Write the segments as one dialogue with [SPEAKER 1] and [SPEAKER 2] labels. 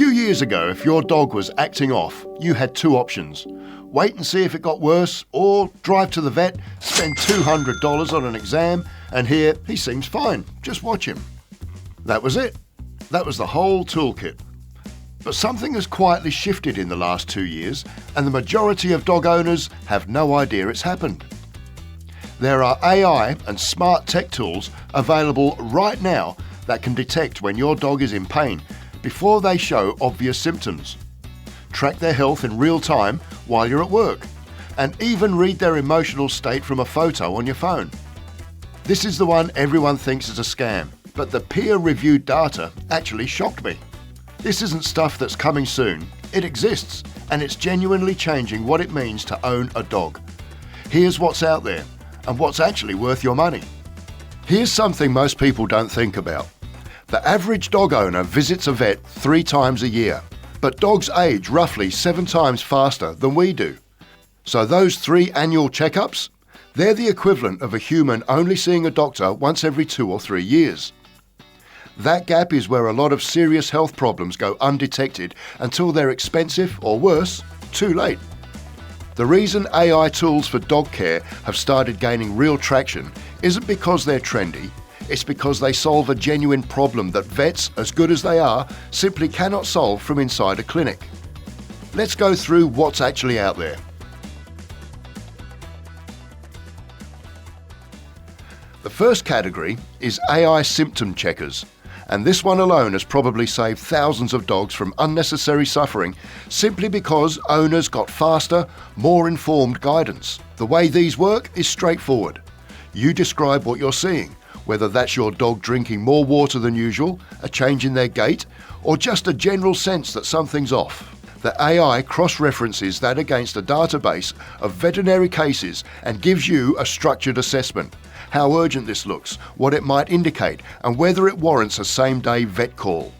[SPEAKER 1] few years ago, if your dog was acting off, you had two options. Wait and see if it got worse, or drive to the vet, spend $200 on an exam, and hear he seems fine, just watch him. That was it. That was the whole toolkit. But something has quietly shifted in the last 2 years, and the majority of dog owners have no idea it's happened. There are AI and smart tech tools available right now that can detect when your dog is in pain before they show obvious symptoms, track their health in real time while you're at work, and even read their emotional state from a photo on your phone. This is the one everyone thinks is a scam, but the peer-reviewed data actually shocked me. This isn't stuff that's coming soon. It exists, and it's genuinely changing what it means to own a dog. Here's what's out there, and what's actually worth your money. Here's something most people don't think about. The average dog owner visits a vet 3 times a year, but dogs age roughly 7 times faster than we do. So those 3 annual checkups, they're the equivalent of a human only seeing a doctor once every 2 or 3 years. That gap is where a lot of serious health problems go undetected until they're expensive or worse, too late. The reason AI tools for dog care have started gaining real traction isn't because they're trendy, it's because they solve a genuine problem that vets, as good as they are, simply cannot solve from inside a clinic. Let's go through what's actually out there. The first category is AI Symptom Checkers, and this one alone has probably saved thousands of dogs from unnecessary suffering simply because owners got faster, more informed guidance. The way these work is straightforward. You describe what you're seeing, whether that's your dog drinking more water than usual, a change in their gait, or just a general sense that something's off. The AI cross-references that against a database of veterinary cases and gives you a structured assessment. How urgent this looks, what it might indicate, and whether it warrants a same-day vet call.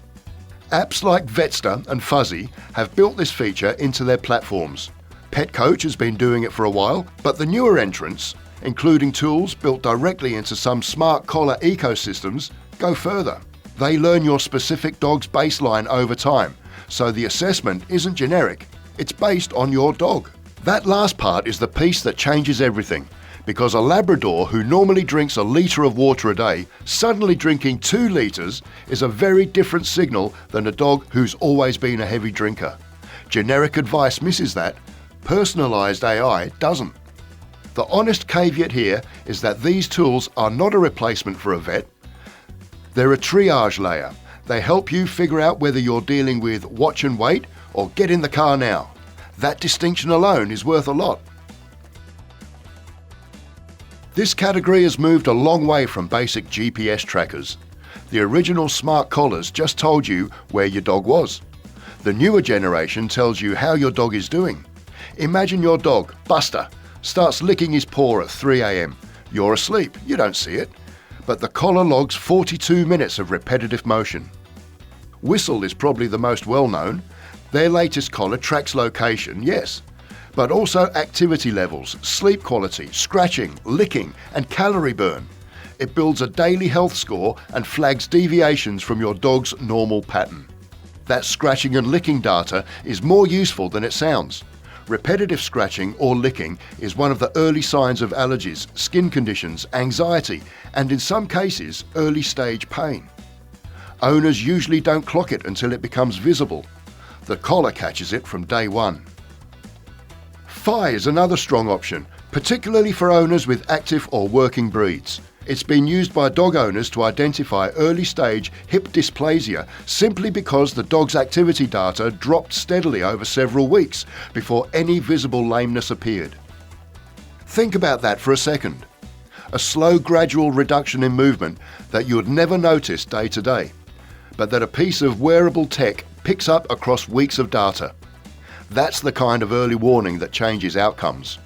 [SPEAKER 1] Apps like Vetster and Fuzzy have built this feature into their platforms. Pet Coach has been doing it for a while, but the newer entrants, including tools built directly into some smart collar ecosystems, go further. They learn your specific dog's baseline over time, so the assessment isn't generic, it's based on your dog. That last part is the piece that changes everything, because a Labrador who normally drinks a litre of water a day, suddenly drinking 2 litres is a very different signal than a dog who's always been a heavy drinker. Generic advice misses that, personalised AI doesn't. The honest caveat here is that these tools are not a replacement for a vet. They're a triage layer. They help you figure out whether you're dealing with watch and wait or get in the car now. That distinction alone is worth a lot. This category has moved a long way from basic GPS trackers. The original smart collars just told you where your dog was. The newer generation tells you how your dog is doing. Imagine your dog, Buster, starts licking his paw at 3 a.m. You're asleep, you don't see it, but the collar logs 42 minutes of repetitive motion. Whistle is probably the most well-known. Their latest collar tracks location, yes, but also activity levels, sleep quality, scratching, licking, and calorie burn. It builds a daily health score and flags deviations from your dog's normal pattern. That scratching and licking data is more useful than it sounds. Repetitive scratching or licking is one of the early signs of allergies, skin conditions, anxiety, and in some cases, early stage pain. Owners usually don't clock it until it becomes visible. The collar catches it from day one. Phi is another strong option, particularly for owners with active or working breeds. It's been used by dog owners to identify early stage hip dysplasia simply because the dog's activity data dropped steadily over several weeks before any visible lameness appeared. Think about that for a second. A slow, gradual reduction in movement that you would never notice day to day, but that a piece of wearable tech picks up across weeks of data. That's the kind of early warning that changes outcomes.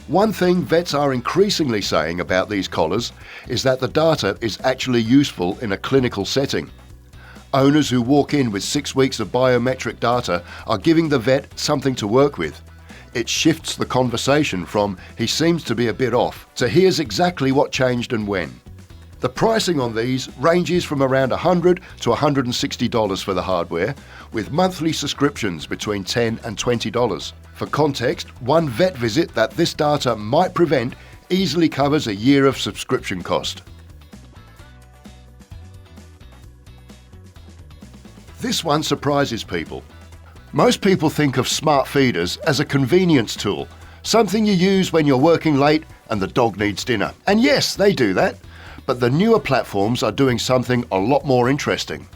[SPEAKER 1] One thing vets are increasingly saying about these collars is that the data is actually useful in a clinical setting. Owners who walk in with 6 weeks of biometric data are giving the vet something to work with. It shifts the conversation from "he seems to be a bit off" to "here's exactly what changed and when." The pricing on these ranges from around $100 to $160 for the hardware, with monthly subscriptions between $10 and $20. For context, one vet visit that this data might prevent easily covers a year of subscription cost. This one surprises people. Most people think of smart feeders as a convenience tool, something you use when you're working late and the dog needs dinner. And yes, they do that. But the newer platforms are doing something a lot more interesting.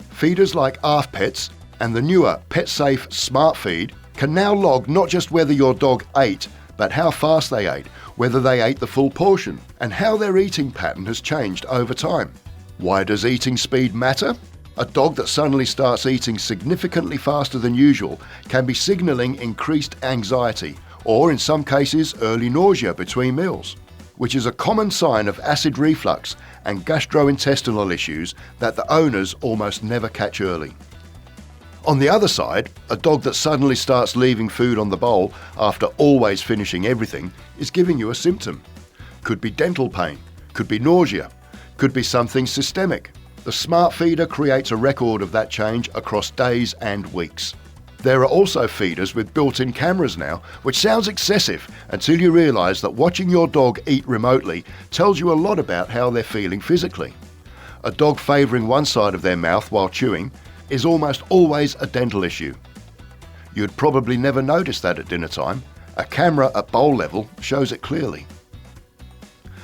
[SPEAKER 1] Feeders like ARFPets and the newer PetSafe Smart Feed can now log not just whether your dog ate, but how fast they ate, whether they ate the full portion, and how their eating pattern has changed over time. Why does eating speed matter? A dog that suddenly starts eating significantly faster than usual can be signalling increased anxiety, or in some cases early nausea between meals, which is a common sign of acid reflux and gastrointestinal issues that the owners almost never catch early. On the other side, a dog that suddenly starts leaving food on the bowl after always finishing everything is giving you a symptom. Could be dental pain, could be nausea, could be something systemic. The smart feeder creates a record of that change across days and weeks. There are also feeders with built-in cameras now, which sounds excessive until you realise that watching your dog eat remotely tells you a lot about how they're feeling physically. A dog favouring one side of their mouth while chewing is almost always a dental issue. You'd probably never notice that at dinner time. A camera at bowl level shows it clearly.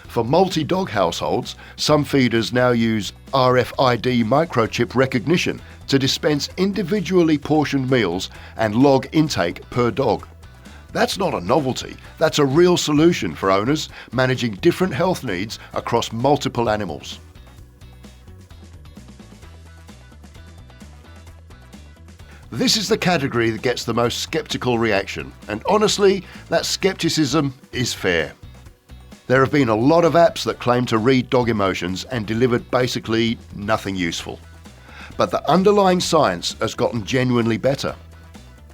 [SPEAKER 1] For multi-dog households, some feeders now use RFID microchip recognition to dispense individually portioned meals and log intake per dog. That's not a novelty, that's a real solution for owners managing different health needs across multiple animals. This is the category that gets the most skeptical reaction, and honestly, that skepticism is fair. There have been a lot of apps that claim to read dog emotions and delivered basically nothing useful. But the underlying science has gotten genuinely better.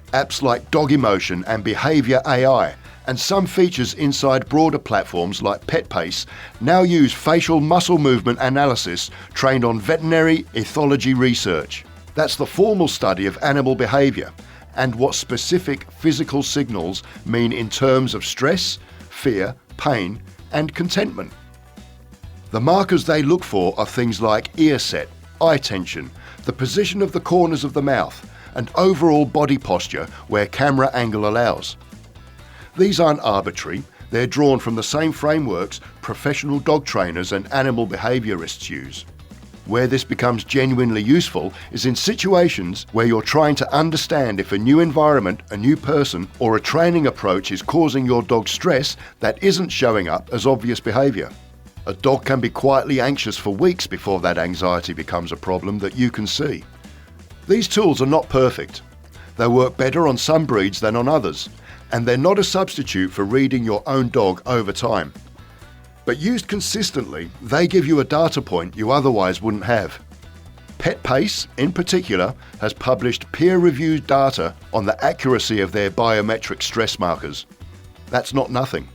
[SPEAKER 1] Apps like Dog Emotion and Behaviour AI and some features inside broader platforms like PetPace now use facial muscle movement analysis trained on veterinary ethology research. That's the formal study of animal behaviour and what specific physical signals mean in terms of stress, fear, pain, and contentment. The markers they look for are things like ear set, eye tension, the position of the corners of the mouth, and overall body posture where camera angle allows. These aren't arbitrary, they're drawn from the same frameworks professional dog trainers and animal behaviourists use. Where this becomes genuinely useful is in situations where you're trying to understand if a new environment, a new person, or a training approach is causing your dog stress that isn't showing up as obvious behaviour. A dog can be quietly anxious for weeks before that anxiety becomes a problem that you can see. These tools are not perfect. They work better on some breeds than on others, and they're not a substitute for reading your own dog over time. But used consistently, they give you a data point you otherwise wouldn't have. PetPace, in particular, has published peer-reviewed data on the accuracy of their biometric stress markers. That's not nothing.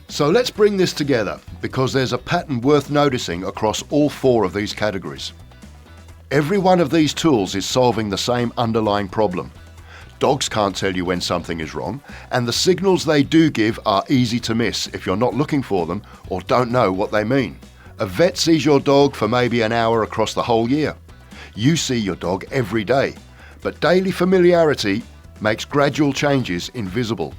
[SPEAKER 1] So let's bring this together, because there's a pattern worth noticing across all four of these categories. Every one of these tools is solving the same underlying problem. Dogs can't tell you when something is wrong, and the signals they do give are easy to miss if you're not looking for them or don't know what they mean. A vet sees your dog for maybe an hour across the whole year. You see your dog every day, but daily familiarity makes gradual changes invisible.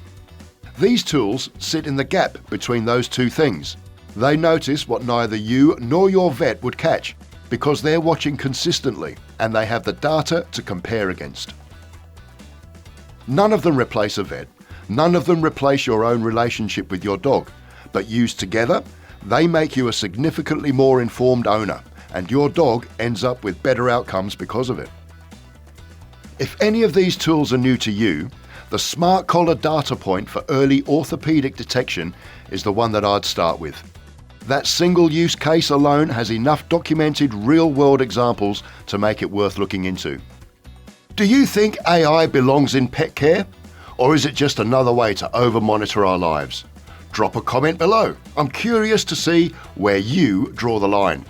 [SPEAKER 1] These tools sit in the gap between those two things. They notice what neither you nor your vet would catch because they're watching consistently and they have the data to compare against. None of them replace a vet, none of them replace your own relationship with your dog, but used together, they make you a significantly more informed owner, and your dog ends up with better outcomes because of it. If any of these tools are new to you, the Smart Collar data point for early orthopedic detection is the one that I'd start with. That single use case alone has enough documented real-world examples to make it worth looking into. Do you think AI belongs in pet care? Or is it just another way to over-monitor our lives? Drop a comment below. I'm curious to see where you draw the line.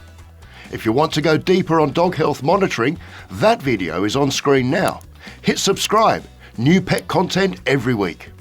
[SPEAKER 1] If you want to go deeper on dog health monitoring, that video is on screen now. Hit subscribe. New pet content every week.